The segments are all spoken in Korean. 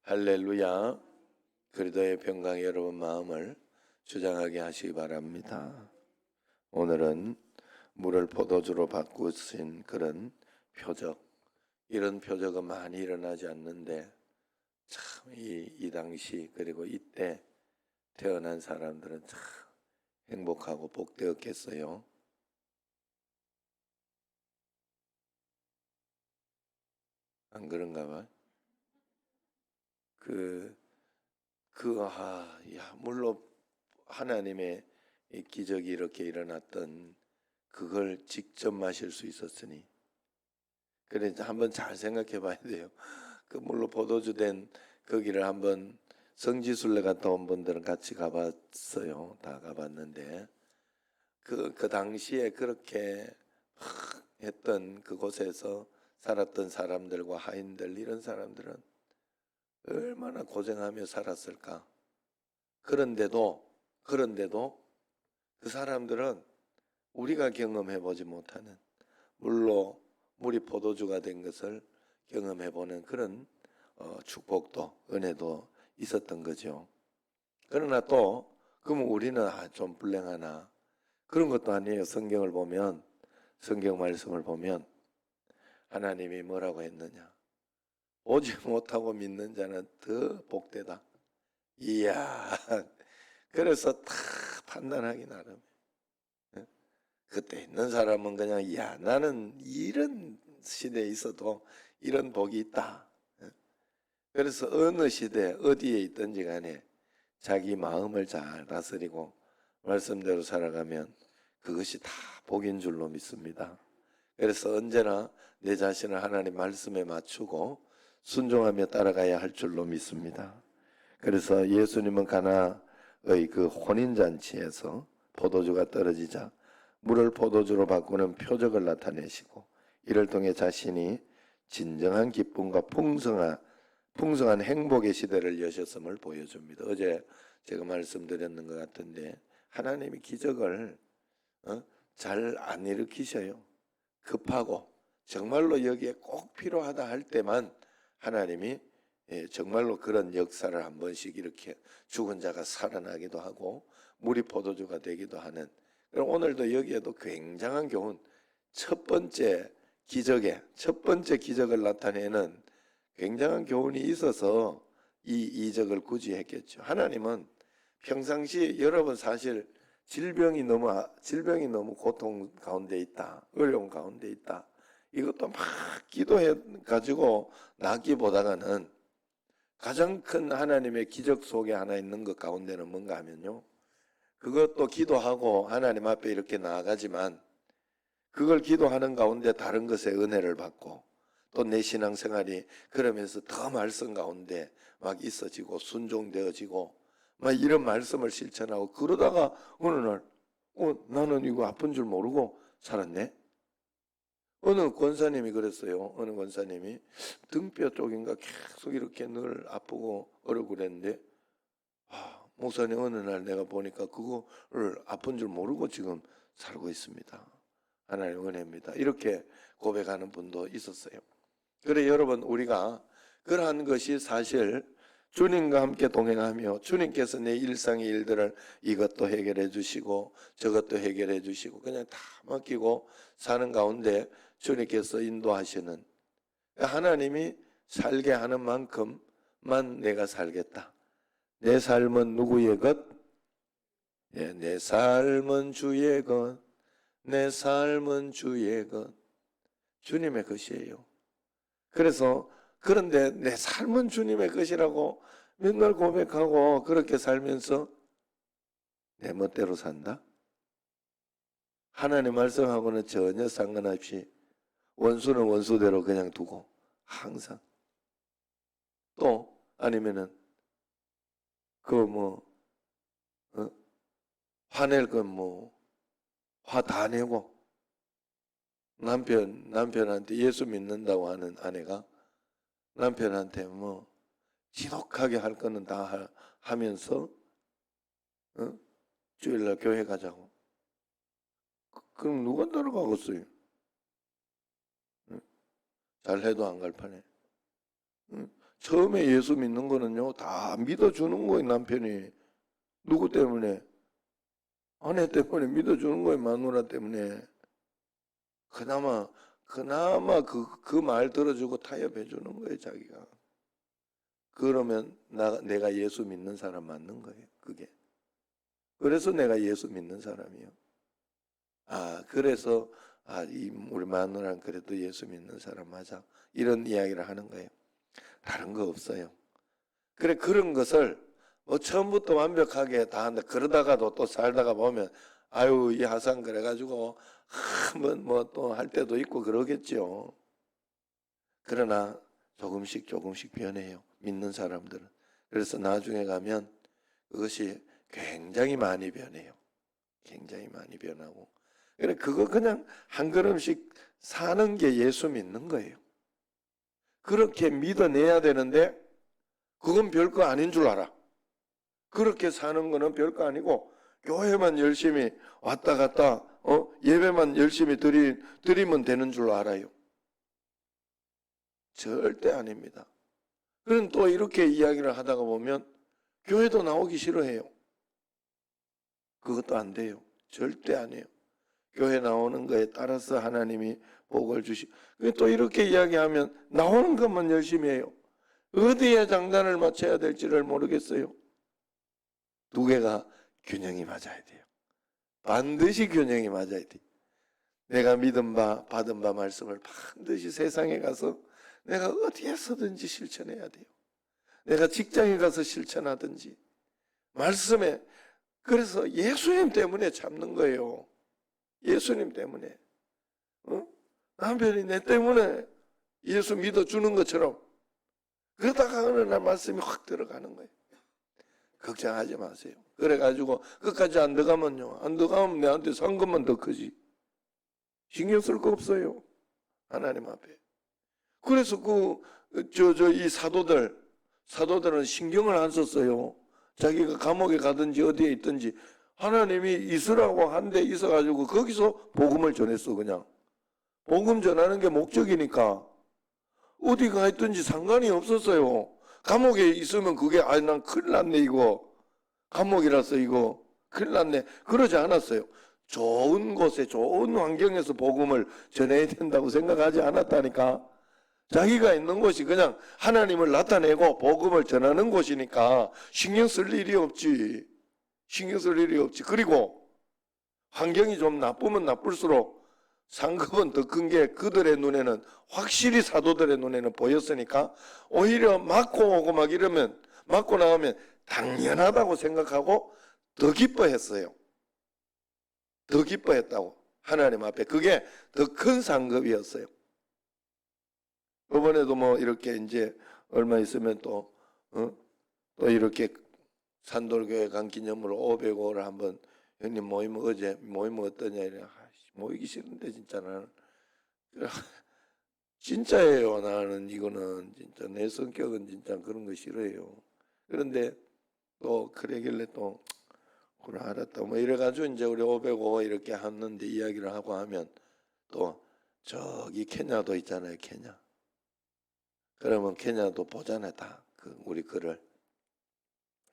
할렐루야. 그리스도의 평강 여러분 마음을 주장하게 하시기 바랍니다. 오늘은 물을 포도주로 바꾸신 그런 표적, 이런 표적은 많이 일어나지 않는데 참 이 당시 그리고 이때 태어난 사람들은 참 행복하고 복되었겠어요. 안 그런가 봐. 물로 하나님의 이 기적이 이렇게 일어났던 그걸 직접 마실 수 있었으니, 그래서 한번 잘 생각해 봐야 돼요. 그 물로 포도주 된 거기를 한번 성지순례 갔다 온 분들은 같이 가봤어요. 다 가봤는데 그 당시에 그렇게 했던 그곳에서 살았던 사람들과 하인들, 이런 사람들은 얼마나 고생하며 살았을까. 그런데도 그 사람들은 우리가 경험해 보지 못하는 물이 포도주가 된 것을 경험해 보는 그런 축복도, 은혜도 있었던 거죠. 그러나 또 그러면 우리는 좀 불행하나, 그런 것도 아니에요. 성경 말씀을 보면 하나님이 뭐라고 했느냐? 오지 못하고 믿는 자는 더 복되다. 이야, 그래서 다 판단하기 나름. 그때 있는 사람은 그냥, 야, 나는 이런 시대에 있어도 이런 복이 있다. 그래서 어느 시대 어디에 있든지 간에 자기 마음을 잘 다스리고 말씀대로 살아가면 그것이 다 복인 줄로 믿습니다. 그래서 언제나 내 자신을 하나님 말씀에 맞추고 순종하며 따라가야 할 줄로 믿습니다. 그래서 예수님은 가나의 그 혼인잔치에서 포도주가 떨어지자 물을 포도주로 바꾸는 표적을 나타내시고, 이를 통해 자신이 진정한 기쁨과 풍성한 행복의 시대를 여셨음을 보여줍니다. 어제 제가 말씀드렸는 것 같은데 하나님이 기적을 잘 안 일으키셔요. 급하고 정말로 여기에 꼭 필요하다 할 때만 하나님이 정말로 그런 역사를 한 번씩 이렇게 죽은 자가 살아나기도 하고 물이 포도주가 되기도 하는, 그럼 오늘도 여기에도 굉장한 교훈, 첫 번째 기적을 나타내는 굉장한 교훈이 있어서 이 이적을 굳이 했겠죠. 하나님은 평상시 여러분 사실 질병이 너무 고통 가운데 있다, 어려운 가운데 있다, 이것도 막 기도해 가지고 낫기보다는 가장 큰 하나님의 기적 속에 하나 있는 것 가운데는 뭔가 하면요, 그것도 기도하고 하나님 앞에 이렇게 나아가지만 그걸 기도하는 가운데 다른 것에 은혜를 받고 또 내 신앙생활이 그러면서 더 말씀 가운데 막 있어지고 순종되어지고 막 이런 말씀을 실천하고, 그러다가 어느 날 나는 이거 아픈 줄 모르고 살았네. 어느 권사님이 그랬어요. 어느 권사님이 등뼈 쪽인가 계속 이렇게 늘 아프고 어려고 그랬는데, 목사님 어느 날 내가 보니까 그거를 아픈 줄 모르고 지금 살고 있습니다. 하나님의 은혜입니다. 이렇게 고백하는 분도 있었어요. 그래 여러분, 우리가 그러한 것이 사실 주님과 함께 동행하며 주님께서 내 일상의 일들을 이것도 해결해 주시고 저것도 해결해 주시고 그냥 다 맡기고 사는 가운데 주님께서 인도하시는, 하나님이 살게 하는 만큼만 내가 살겠다. 내 삶은 누구의 것? 내 삶은 주의 것. 내 삶은 주의 것. 주님의 것이에요. 그래서 그런데 내 삶은 주님의 것이라고 맨날 고백하고 그렇게 살면서 내 멋대로 산다? 하나님 말씀하고는 전혀 상관없이 원수는 원수대로 그냥 두고 항상, 또 아니면은 화낼 건 화 다 내고, 남편한테 예수 믿는다고 하는 아내가 남편한테 지독하게 할 거는 다 하면서 주일날 교회 가자고. 그럼 누가 따라가겠어요? 잘해도 안 갈 판에. 처음에 예수 믿는 거는요, 다 믿어주는 거예요, 남편이. 누구 때문에? 아내 때문에 믿어주는 거예요, 마누라 때문에. 그나마 그 말 들어주고 타협해 주는 거예요, 자기가. 그러면 내가 예수 믿는 사람 맞는 거예요, 그게. 그래서 내가 예수 믿는 사람이요. 그래서 우리 마누라는 그래도 예수 믿는 사람 맞아. 이런 이야기를 하는 거예요. 다른 거 없어요. 그래, 그런 것을 뭐 처음부터 완벽하게 다 한다. 그러다가도 또 살다가 보면 아유, 이 하상 그래가지고 한번 뭐 또 할 때도 있고 그러겠죠. 그러나 조금씩 변해요. 믿는 사람들은. 그래서 나중에 가면 그것이 굉장히 많이 변해요. 굉장히 많이 변하고. 그래, 그거 그냥 한 걸음씩 사는 게 예수 믿는 거예요. 그렇게 믿어내야 되는데 그건 별거 아닌 줄 알아. 그렇게 사는 거는 별거 아니고 교회만 열심히 왔다 갔다 예배만 열심히 드리면 되는 줄 알아요. 절대 아닙니다. 그럼 또 이렇게 이야기를 하다가 보면 교회도 나오기 싫어해요. 그것도 안 돼요. 절대 안 해요. 교회 나오는 거에 따라서 하나님이 복을 또 이렇게 이야기하면 나오는 것만 열심히 해요. 어디에 장단을 맞춰야 될지를 모르겠어요. 두 개가 균형이 맞아야 돼요. 반드시 균형이 맞아야 돼요. 내가 믿은 바 받은 바 말씀을 반드시 세상에 가서 내가 어디에서든지 실천해야 돼요. 내가 직장에 가서 실천하든지 말씀에. 그래서 예수님 때문에 참는 거예요. 예수님 때문에. 남편이 내 때문에 예수 믿어주는 것처럼 그러다가 어느 날 말씀이 확 들어가는 거예요. 걱정하지 마세요. 그래가지고 끝까지 안 들어가면요, 안 들어가면 내한테 상급만 더 크지. 신경 쓸 거 없어요, 하나님 앞에. 그래서 이 사도들은 신경을 안 썼어요. 자기가 감옥에 가든지 어디에 있든지 하나님이 있으라고 한 데 있어가지고 거기서 복음을 전했어. 그냥 복음 전하는 게 목적이니까 어디 가 있든지 상관이 없었어요. 감옥에 있으면 그게 난 큰일 났네 이거, 감옥이라서 이거 큰일 났네, 그러지 않았어요. 좋은 곳에 좋은 환경에서 복음을 전해야 된다고 생각하지 않았다니까. 자기가 있는 곳이 그냥 하나님을 나타내고 복음을 전하는 곳이니까 신경 쓸 일이 없지. 신경 쓸 일이 없지. 그리고 환경이 좀 나쁘면 나쁠수록 상급은 더 큰 게 그들의 눈에는, 확실히 사도들의 눈에는 보였으니까 오히려 맞고 오고 막 이러면, 맞고 나오면 당연하다고 생각하고 더 기뻐했어요. 더 기뻐했다고, 하나님 앞에. 그게 더 큰 상급이었어요. 이번에도 뭐 이렇게 이제 얼마 있으면 또 이렇게 산돌교회 간 기념으로 505를 한번, 형님 모임 어제 모임 어떠냐 이래. 모이기 싫은데 진짜 나는. 진짜예요. 나는 이거는 진짜 내 성격은 진짜 그런 거 싫어해요. 그런데 또 그러길래 또 그래 알았다 뭐 이래가지고 이제 우리 505 이렇게 하는데 이야기를 하고 하면 또 저기 케냐도 있잖아요. 케냐. 그러면 케냐도 보잖아요. 다 우리 글을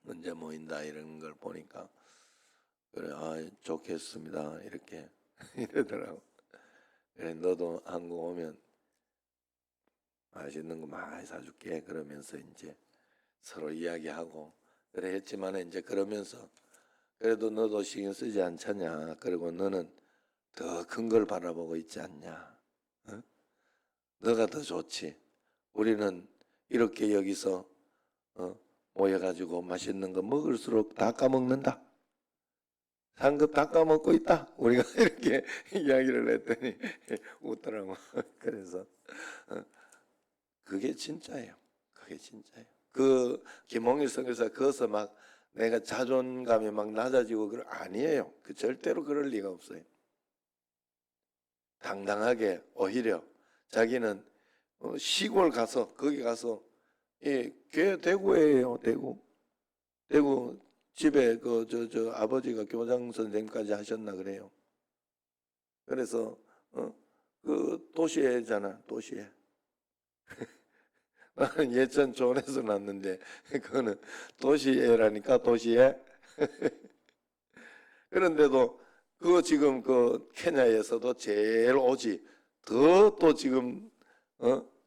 언제 모인다 이런 걸 보니까 그래 좋겠습니다 이렇게 이러더라고. 그래 너도 한국 오면 맛있는 거 많이 사줄게 그러면서 이제 서로 이야기하고 그래 했지만 이제 그러면서 그래도 너도 신경 쓰지 않잖냐. 그리고 너는 더 큰 걸 바라보고 있지 않냐. 너가 더 좋지. 우리는 이렇게 여기서 모여가지고 맛있는 거 먹을수록 다 까먹는다. 상급 다 까먹고 있다. 우리가 이렇게 이야기를 했더니 웃더라고. 그래서 그게 진짜예요. 그게 진짜예요. 김홍일 선교사 거기서 막 내가 자존감이 막 낮아지고 아니에요. 절대로 그럴 리가 없어요. 당당하게 오히려 자기는 시골 가서 거기 가서 교회 대구예요. 대구 집에 아버지가 교장 선생님까지 하셨나 그래요. 그래서 그 도시에잖아. 도시에 나는 예천 존에서 났는데 그거는 도시애라니까 도시애. 그런데도 그거 지금 그 케냐에서도 제일 오지 더 또 지금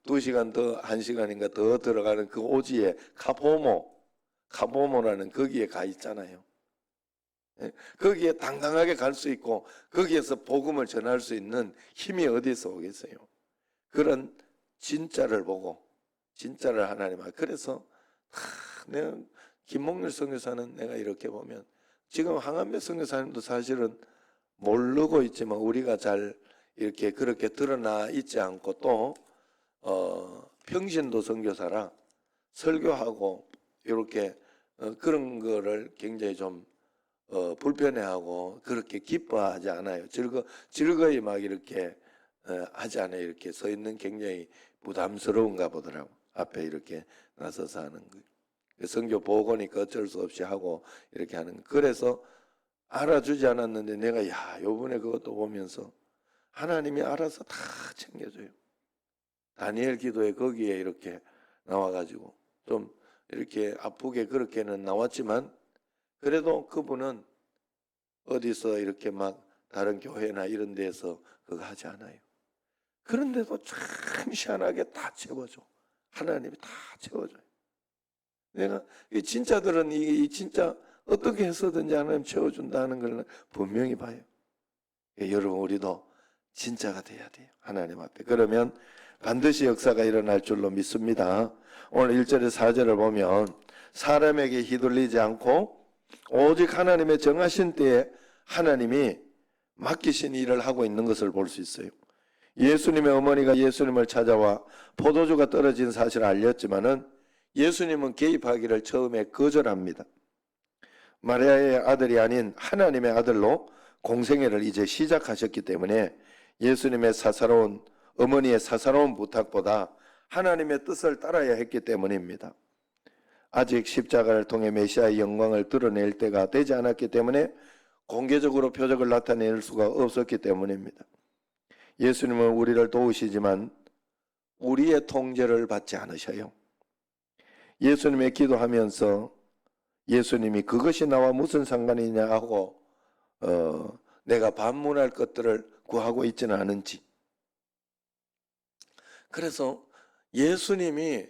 2시간 더 1시간인가 더 들어가는 그 오지에 카보모라는 거기에 가 있잖아요. 예, 거기에 당당하게 갈 수 있고 거기에서 복음을 전할 수 있는 힘이 어디서 오겠어요? 그런 진짜를 보고 진짜를 하나님 그래서 내가 김목률 선교사는 내가 이렇게 보면 지금 황한배 선교사님도 사실은 모르고 있지만 우리가 잘 이렇게 그렇게 드러나 있지 않고 또 평신도 선교사라 설교하고 이렇게 그런 거를 굉장히 좀 불편해하고 그렇게 기뻐하지 않아요. 즐거이 막 이렇게 하지 않아요. 이렇게 서 있는 굉장히 부담스러운가 보더라고. 앞에 이렇게 나서서 하는 거. 선교 보고니까 어쩔 수 없이 하고 이렇게 하는 거. 그래서 알아주지 않았는데 내가 요번에 그것도 보면서 하나님이 알아서 다 챙겨줘요. 다니엘 기도에 거기에 이렇게 나와가지고 좀 이렇게 아프게 그렇게는 나왔지만 그래도 그분은 어디서 이렇게 막 다른 교회나 이런 데서 그거 하지 않아요. 그런데도 참 희한하게 다 채워줘. 하나님이 다 채워줘요. 내가 이 진짜들은 이 진짜 어떻게 해서든지 하나님 채워준다는 걸 분명히 봐요. 여러분 우리도 진짜가 돼야 돼요. 하나님 앞에. 그러면 반드시 역사가 일어날 줄로 믿습니다. 오늘 1절에 4절을 보면 사람에게 휘둘리지 않고 오직 하나님의 정하신 때에 하나님이 맡기신 일을 하고 있는 것을 볼 수 있어요. 예수님의 어머니가 예수님을 찾아와 포도주가 떨어진 사실을 알렸지만은 예수님은 개입하기를 처음에 거절합니다. 마리아의 아들이 아닌 하나님의 아들로 공생애를 이제 시작하셨기 때문에 예수님의 어머니의 사사로운 부탁보다 하나님의 뜻을 따라야 했기 때문입니다. 아직 십자가를 통해 메시아의 영광을 드러낼 때가 되지 않았기 때문에 공개적으로 표적을 나타낼 수가 없었기 때문입니다. 예수님은 우리를 도우시지만 우리의 통제를 받지 않으셔요. 예수님의 기도하면서 예수님이 그것이 나와 무슨 상관이냐 하고 내가 반문할 것들을 구하고 있지는 않은지. 그래서 예수님이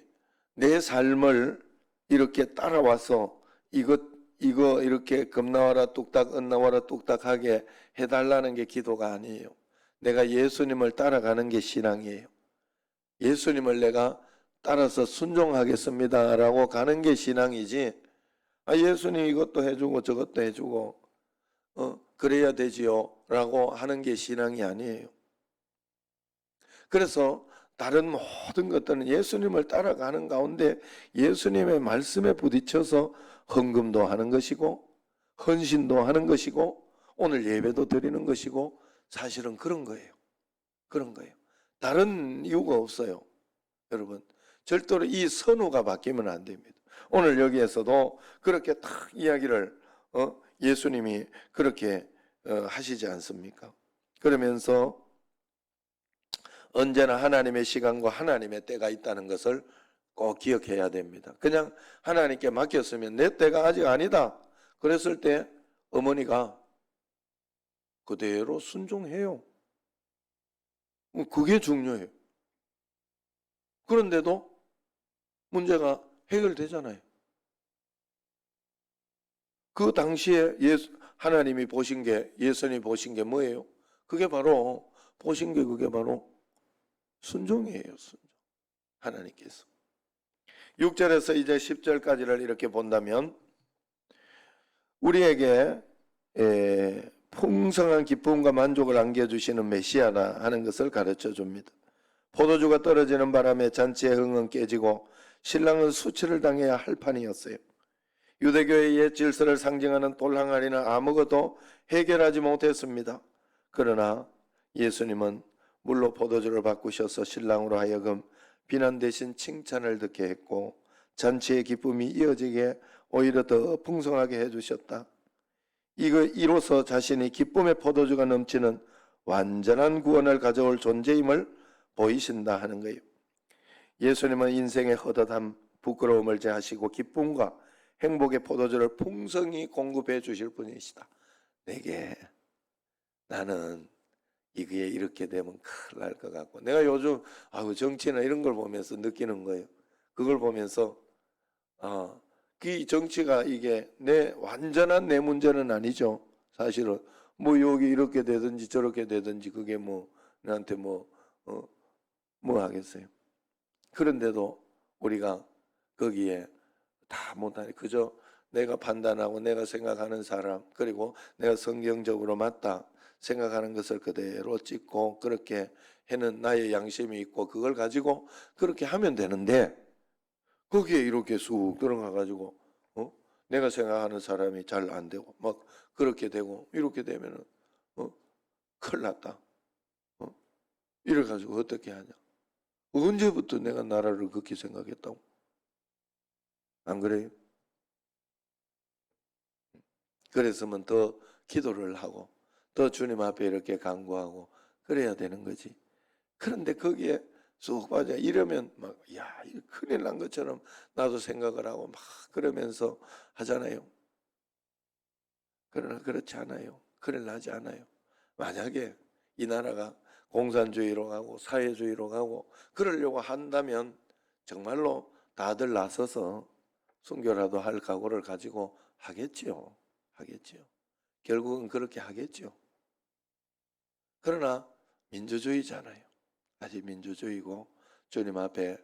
내 삶을 이렇게 따라와서 이거 이렇게 금 나와라 뚝딱 은 나와라 뚝딱하게 해달라는 게 기도가 아니에요. 내가 예수님을 따라가는 게 신앙이에요. 예수님을 내가 따라서 순종하겠습니다 라고 가는 게 신앙이지, 예수님 이것도 해주고 저것도 해주고 그래야 되지요 라고 하는 게 신앙이 아니에요. 그래서 다른 모든 것들은 예수님을 따라가는 가운데 예수님의 말씀에 부딪혀서 헌금도 하는 것이고 헌신도 하는 것이고 오늘 예배도 드리는 것이고 사실은 그런 거예요. 그런 거예요. 다른 이유가 없어요. 여러분 절대로 이 선호가 바뀌면 안 됩니다. 오늘 여기에서도 그렇게 딱 이야기를 예수님이 그렇게 하시지 않습니까? 그러면서 언제나 하나님의 시간과 하나님의 때가 있다는 것을 꼭 기억해야 됩니다. 그냥 하나님께 맡겼으면 내 때가 아직 아니다 그랬을 때 어머니가 그대로 순종해요. 그게 중요해요. 그런데도 문제가 해결되잖아요. 그 당시에 하나님이 보신 게, 예수님이 보신 게 뭐예요? 그게 바로 순종이에요. 순종. 하나님께서 6절에서 이제 10절까지를 이렇게 본다면 우리에게 풍성한 기쁨과 만족을 안겨주시는 메시아라 하는 것을 가르쳐 줍니다. 포도주가 떨어지는 바람에 잔치의 흥은 깨지고 신랑은 수치를 당해야 할 판이었어요. 유대교의 옛 질서를 상징하는 돌 항아리는 아무것도 해결하지 못했습니다. 그러나 예수님은 물로 포도주를 바꾸셔서 신랑으로 하여금 비난 대신 칭찬을 듣게 했고 잔치의 기쁨이 이어지게 오히려 더 풍성하게 해주셨다. 이로써 자신이 기쁨의 포도주가 넘치는 완전한 구원을 가져올 존재임을 보이신다 하는 거예요. 예수님은 인생의 헛헛함, 부끄러움을 제하시고 기쁨과 행복의 포도주를 풍성히 공급해 주실 분이시다. 내게 나는 이게 이렇게 되면 큰일 날 것 같고, 내가 요즘 정치나 이런 걸 보면서 느끼는 거예요. 그걸 보면서 그 정치가 이게 완전한 내 문제는 아니죠. 사실은 뭐 여기 이렇게 되든지 저렇게 되든지 그게 뭐 나한테 뭐 하겠어요. 그런데도 우리가 거기에 다 못하니 그저 내가 판단하고 내가 생각하는 사람, 그리고 내가 성경적으로 맞다 생각하는 것을 그대로 찍고 그렇게 해는 나의 양심이 있고 그걸 가지고 그렇게 하면 되는데, 거기에 이렇게 쑥 들어가 가지고 내가 생각하는 사람이 잘 안 되고 막 그렇게 되고 이렇게 되면은 큰일 났다. 이래 가지고 어떻게 하냐? 언제부터 내가 나라를 그렇게 생각했다고? 안 그래요? 그래서면 더 기도를 하고 더 주님 앞에 이렇게 간구하고 그래야 되는 거지. 그런데 거기에 쑥 빠져 이러면 막 큰일 난 것처럼 나도 생각을 하고 막 그러면서 하잖아요. 그러나 그렇지 않아요. 큰일 나지 않아요. 만약에 이 나라가 공산주의로 가고 사회주의로 가고 그러려고 한다면 정말로 다들 나서서 순교라도 할 각오를 가지고 하겠지요. 하겠지요. 결국은 그렇게 하겠죠. 그러나 민주주의잖아요. 아직 민주주의고 주님 앞에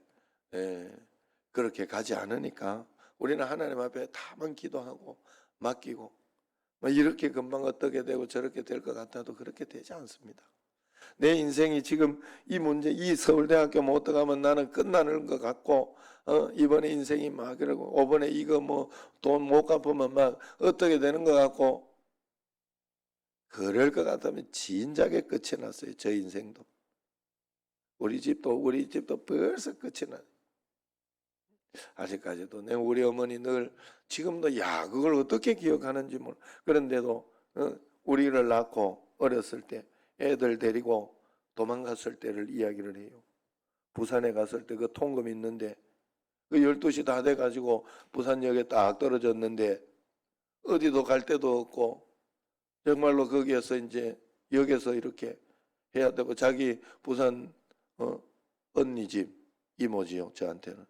그렇게 가지 않으니까 우리는 하나님 앞에 다만 기도하고 맡기고 이렇게 금방 어떻게 되고 저렇게 될 것 같아도 그렇게 되지 않습니다. 내 인생이 지금 이 문제, 이 서울대학교 못 들어가면 나는 끝나는 것 같고, 이번에 인생이 막 그러고, 5번에 이거 뭐 돈 못 갚으면 막 어떻게 되는 것 같고, 그럴 것 같으면 진작에 끝이 났어요. 저 인생도. 우리 집도 벌써 끝이 나. 아직까지도 우리 어머니 늘 지금도 그걸 어떻게 기억하는지 몰라. 그런데도 우리를 낳고 어렸을 때 애들 데리고 도망갔을 때를 이야기를 해요. 부산에 갔을 때 그 통금 있는데 그 12시 다 돼가지고 부산역에 딱 떨어졌는데 어디도 갈 데도 없고 정말로 거기에서 이제 역에서 이렇게 해야 되고 자기 부산 언니 집 이모지요. 저한테는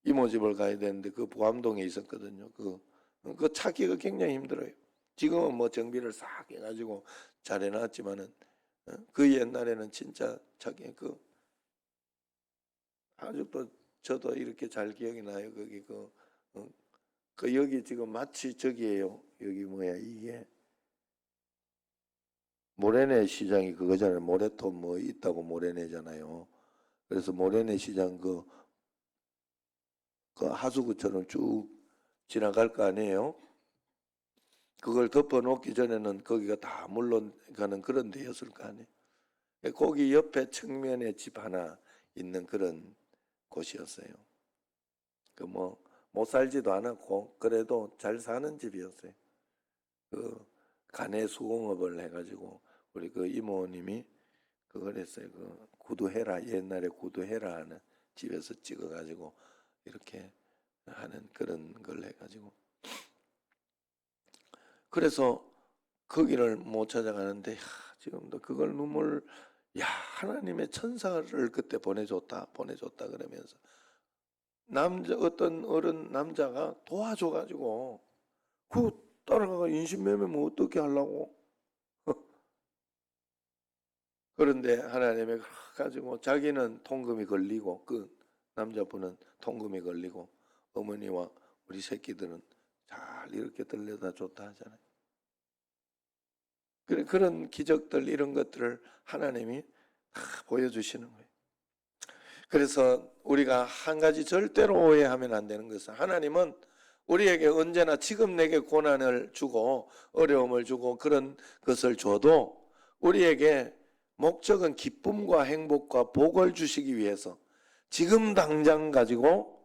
이모 집을 가야 되는데 그 보암동에 있었거든요. 그 찾기가 굉장히 힘들어요. 지금은 뭐 정비를 싹 해가지고 잘 해놨지만은 그 옛날에는 진짜 찾기 아직도 저도 이렇게 잘 기억이 나요. 거기 여기 지금 마치 저기에요. 여기 뭐야 이게 모래내 시장이 그거잖아요. 모래톱 뭐 있다고 모래내잖아요. 그래서 모래내 시장 그 하수구처럼 쭉 지나갈 거 아니에요. 그걸 덮어놓기 전에는 거기가 다 물러가는 그런 데였을 거 아니에요. 거기 옆에 측면에 집 하나 있는 그런 곳이었어요. 못 살지도 않았고 그래도 잘 사는 집이었어요. 가내 수공업을 해가지고 우리 그 이모님이 그걸 했어요. 구두해라, 옛날에 구두해라 하는 집에서 찍어가지고 이렇게 하는 그런 걸 해가지고 그래서 거기를 못 찾아가는데 지금도 그걸 하나님의 천사를 그때 보내줬다 그러면서 어떤 어른 남자가 도와줘가지고 따라가가 인신매매면 어떻게 하려고 그런데 하나님이 가지고 자기는 통금이 걸리고 그 남자분은 통금이 걸리고 어머니와 우리 새끼들은 잘 이렇게 들려다 줬다 하잖아요. 그런 기적들 이런 것들을 하나님이 다 보여주시는 거예요. 그래서 우리가 한 가지 절대로 오해하면 안 되는 것은 하나님은 우리에게 언제나 지금 내게 고난을 주고 어려움을 주고 그런 것을 줘도 우리에게 목적은 기쁨과 행복과 복을 주시기 위해서 지금 당장 가지고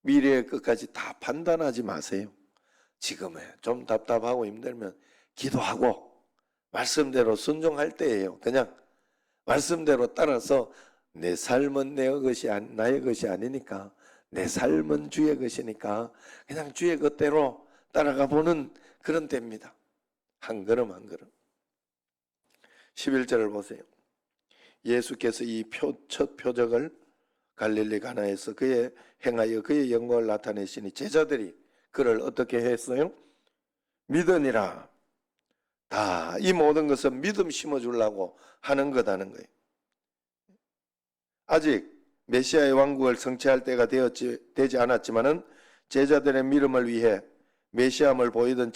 미래의 끝까지 다 판단하지 마세요. 지금에 좀 답답하고 힘들면 기도하고 말씀대로 순종할 때예요. 그냥 말씀대로 따라서 내 삶은 나의 것이 아니니까, 내 삶은 주의 것이니까 그냥 주의 것대로 따라가 보는 그런 때입니다. 한 걸음 한 걸음. 11절을 보세요. 예수께서 이 첫 표적을 갈릴리 가나에서 그의 행하여 그의 영광을 나타내시니 제자들이 그를 어떻게 했어요? 믿으니라. 다 이 모든 것은 믿음 심어주려고 하는 거다는 거예요. 아직 메시아의 왕국을 성취할 때가 되지 않았지만은 제자들의 믿음을 위해 메시아임을 보이던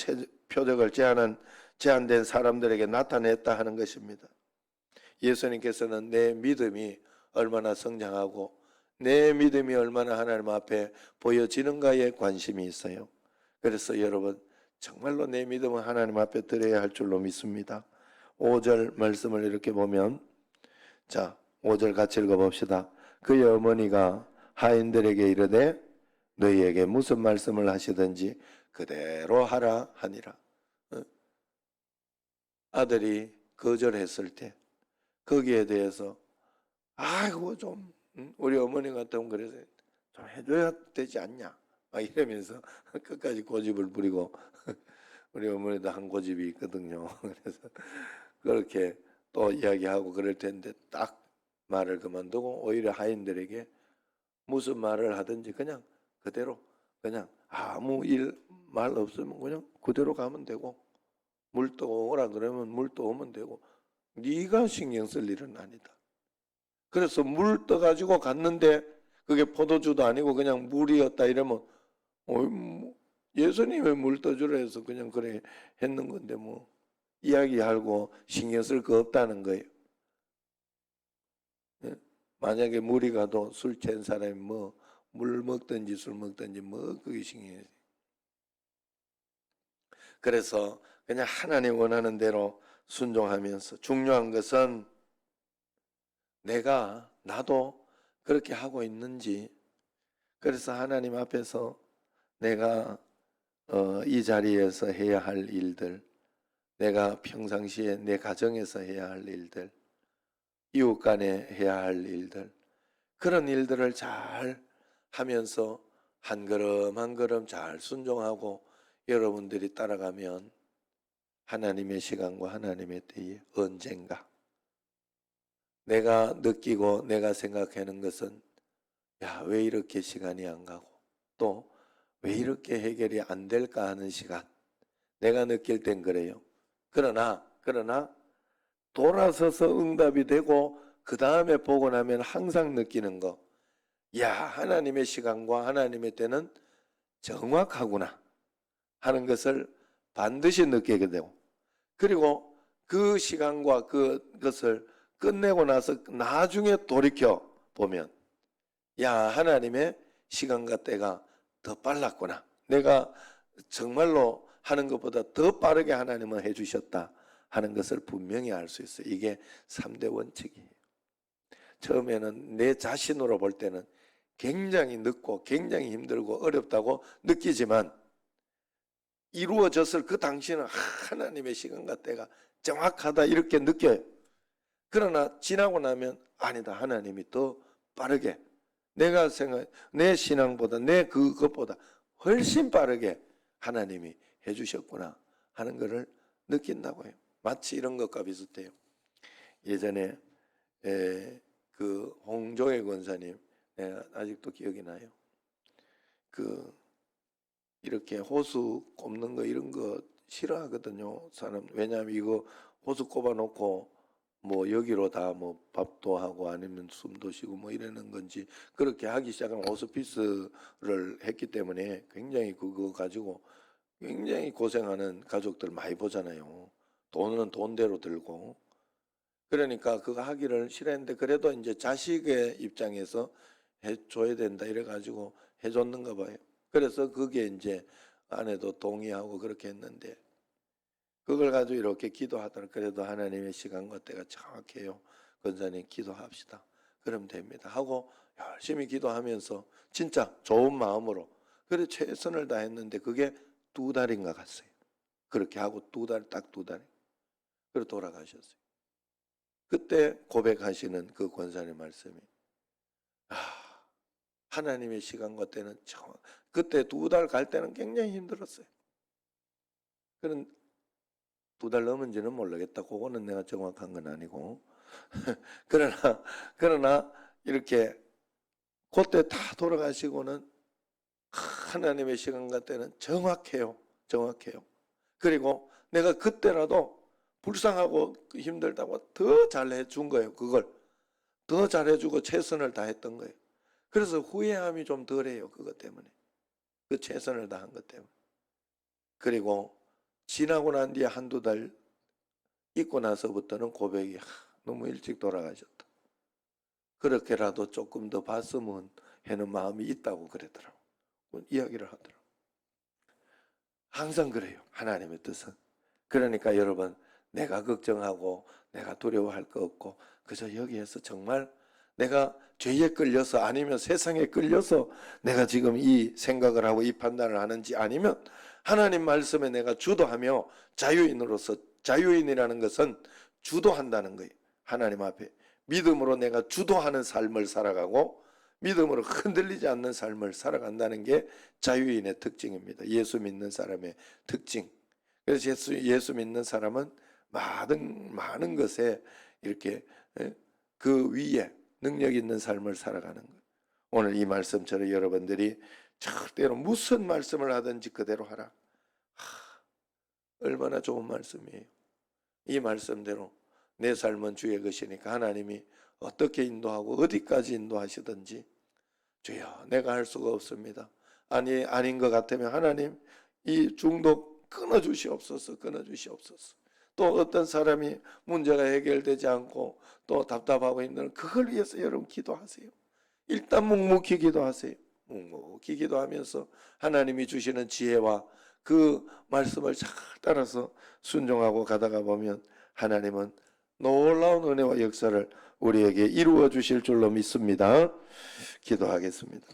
표적을 제한된 사람들에게 나타냈다 하는 것입니다. 예수님께서는 내 믿음이 얼마나 성장하고 내 믿음이 얼마나 하나님 앞에 보여지는가에 관심이 있어요. 그래서 여러분 정말로 내 믿음은 하나님 앞에 드려야 할 줄로 믿습니다. 5절 말씀을 이렇게 보면, 자 5절 같이 읽어봅시다. 그의 어머니가 하인들에게 이르되 너희에게 무슨 말씀을 하시든지 그대로 하라 하니라. 아들이 거절했을 때 거기에 대해서 아이고 좀 우리 어머니 같으면 그래서 좀 해줘야 되지 않냐 막 이러면서 끝까지 고집을 부리고 우리 어머니도 한 고집이 있거든요. 그래서 그렇게 또 이야기하고 그럴 텐데 딱 말을 그만두고 오히려 하인들에게 무슨 말을 하든지 그냥 그대로 그냥 아무 말 없으면 그냥 그대로 가면 되고 물 떠오라 그러면 물 떠오면 되고 네가 신경 쓸 일은 아니다. 그래서 물 떠가지고 갔는데 그게 포도주도 아니고 그냥 물이었다 이러면 예수님이 물 떠주라 해서 그냥 그래 했는 건데 뭐 이야기하고 신경 쓸 거 없다는 거예요. 만약에 물이 가도 술 취한 사람이 뭐 물 먹든지 술 먹든지 뭐 그게 신경이. 그래서 그냥 하나님 원하는 대로 순종하면서 중요한 것은 나도 그렇게 하고 있는지. 그래서 하나님 앞에서 내가 이 자리에서 해야 할 일들, 내가 평상시에 내 가정에서 해야 할 일들, 이웃 간에 해야 할 일들, 그런 일들을 잘 하면서 한 걸음 한 걸음 잘 순종하고 여러분들이 따라가면 하나님의 시간과 하나님의 때에 언젠가 내가 느끼고 내가 생각하는 것은 야, 왜 이렇게 시간이 안 가고 또 왜 이렇게 해결이 안 될까 하는 시간, 내가 느낄 땐 그래요. 그러나 돌아서서 응답이 되고 그 다음에 보고 나면 항상 느끼는 거, 야, 하나님의 시간과 하나님의 때는 정확하구나 하는 것을 반드시 느끼게 되고, 그리고 그 시간과 그것을 끝내고 나서 나중에 돌이켜 보면 야, 하나님의 시간과 때가 더 빨랐구나, 내가 정말로 하는 것보다 더 빠르게 하나님은 해주셨다 하는 것을 분명히 알 수 있어요. 이게 3대 원칙이에요. 처음에는 내 자신으로 볼 때는 굉장히 늦고 굉장히 힘들고 어렵다고 느끼지만 이루어졌을 그 당시는 하나님의 시간과 때가 정확하다 이렇게 느껴요. 그러나 지나고 나면 아니다, 하나님이 더 빠르게 내 신앙보다 내 그것보다 훨씬 빠르게 하나님이 해주셨구나 하는 것을 느낀다고 해요. 마치 이런 것과 비슷해요. 예전에 그 홍조회 권사님, 아직도 기억이 나요. 이렇게 호수 꼽는 거 이런 거 싫어하거든요, 사람. 왜냐하면 이거 호수 꼽아놓고 뭐 여기로 다 뭐 밥도 하고 아니면 숨도 쉬고 뭐 이러는 건지 그렇게 하기 시작하면 호스피스를 했기 때문에 굉장히 그거 가지고 굉장히 고생하는 가족들 많이 보잖아요. 돈은 돈대로 들고. 그러니까 그거 하기를 싫어했는데 그래도 이제 자식의 입장에서 해줘야 된다 이래가지고 해줬는가 봐요. 그래서 그게 이제 아내도 동의하고 그렇게 했는데 그걸 가지고 이렇게 기도하더라. 그래도 하나님의 시간과 때가 정확해요. 권사님 기도합시다. 그러면 됩니다. 하고 열심히 기도하면서 진짜 좋은 마음으로 그래 최선을 다했는데 그게 2달인가 갔어요. 그렇게 하고 딱 2달. 그리고 돌아가셨어요. 그때 고백하시는 그 권사님 말씀이 하나님의 시간과 때는 그때 2달 갈 때는 굉장히 힘들었어요. 그런 2달 넘은지는 모르겠다. 그거는 내가 정확한 건 아니고. 그러나 이렇게 그때 다 돌아가시고는 하나님의 시간과 때는 정확해요. 정확해요. 그리고 내가 그때라도 불쌍하고 힘들다고 더 잘해준 거예요. 그걸 더 잘해주고 최선을 다했던 거예요. 그래서 후회함이 좀 덜해요. 그것 때문에. 그 최선을 다한 것 때문에. 그리고 지나고 난 뒤에 1~2달 있고 나서부터는 고백이 너무 일찍 돌아가셨다. 그렇게라도 조금 더 봤으면 하는 마음이 있다고 그러더라고. 이야기를 하더라고. 항상 그래요. 하나님의 뜻은. 그러니까 여러분, 내가 걱정하고 내가 두려워할 거 없고 그저 여기에서 정말 내가 죄에 끌려서 아니면 세상에 끌려서 내가 지금 이 생각을 하고 이 판단을 하는지 아니면 하나님 말씀에 내가 주도하며 자유인으로서, 자유인이라는 것은 주도한다는 거예요. 하나님 앞에 믿음으로 내가 주도하는 삶을 살아가고 믿음으로 흔들리지 않는 삶을 살아간다는 게 자유인의 특징입니다. 예수 믿는 사람의 특징. 그래서 예수 믿는 사람은 많은 것에 이렇게 그 위에 능력 있는 삶을 살아가는 거예요. 오늘 이 말씀처럼 여러분들이 절대로 무슨 말씀을 하든지 그대로 하라. 얼마나 좋은 말씀이에요. 이 말씀대로 내 삶은 주의 것이니까 하나님이 어떻게 인도하고 어디까지 인도하시든지 주여 내가 할 수가 없습니다. 아닌 것 같으면 하나님 이 중독 끊어주시옵소서. 끊어주시옵소서. 또 어떤 사람이 문제가 해결되지 않고 또 답답하고 힘든 그걸 위해서 여러분 기도하세요. 일단 묵묵히 기도하세요. 묵묵히 기도하면서 하나님이 주시는 지혜와 그 말씀을 잘 따라서 순종하고 가다가 보면 하나님은 놀라운 은혜와 역사를 우리에게 이루어 주실 줄로 믿습니다. 기도하겠습니다.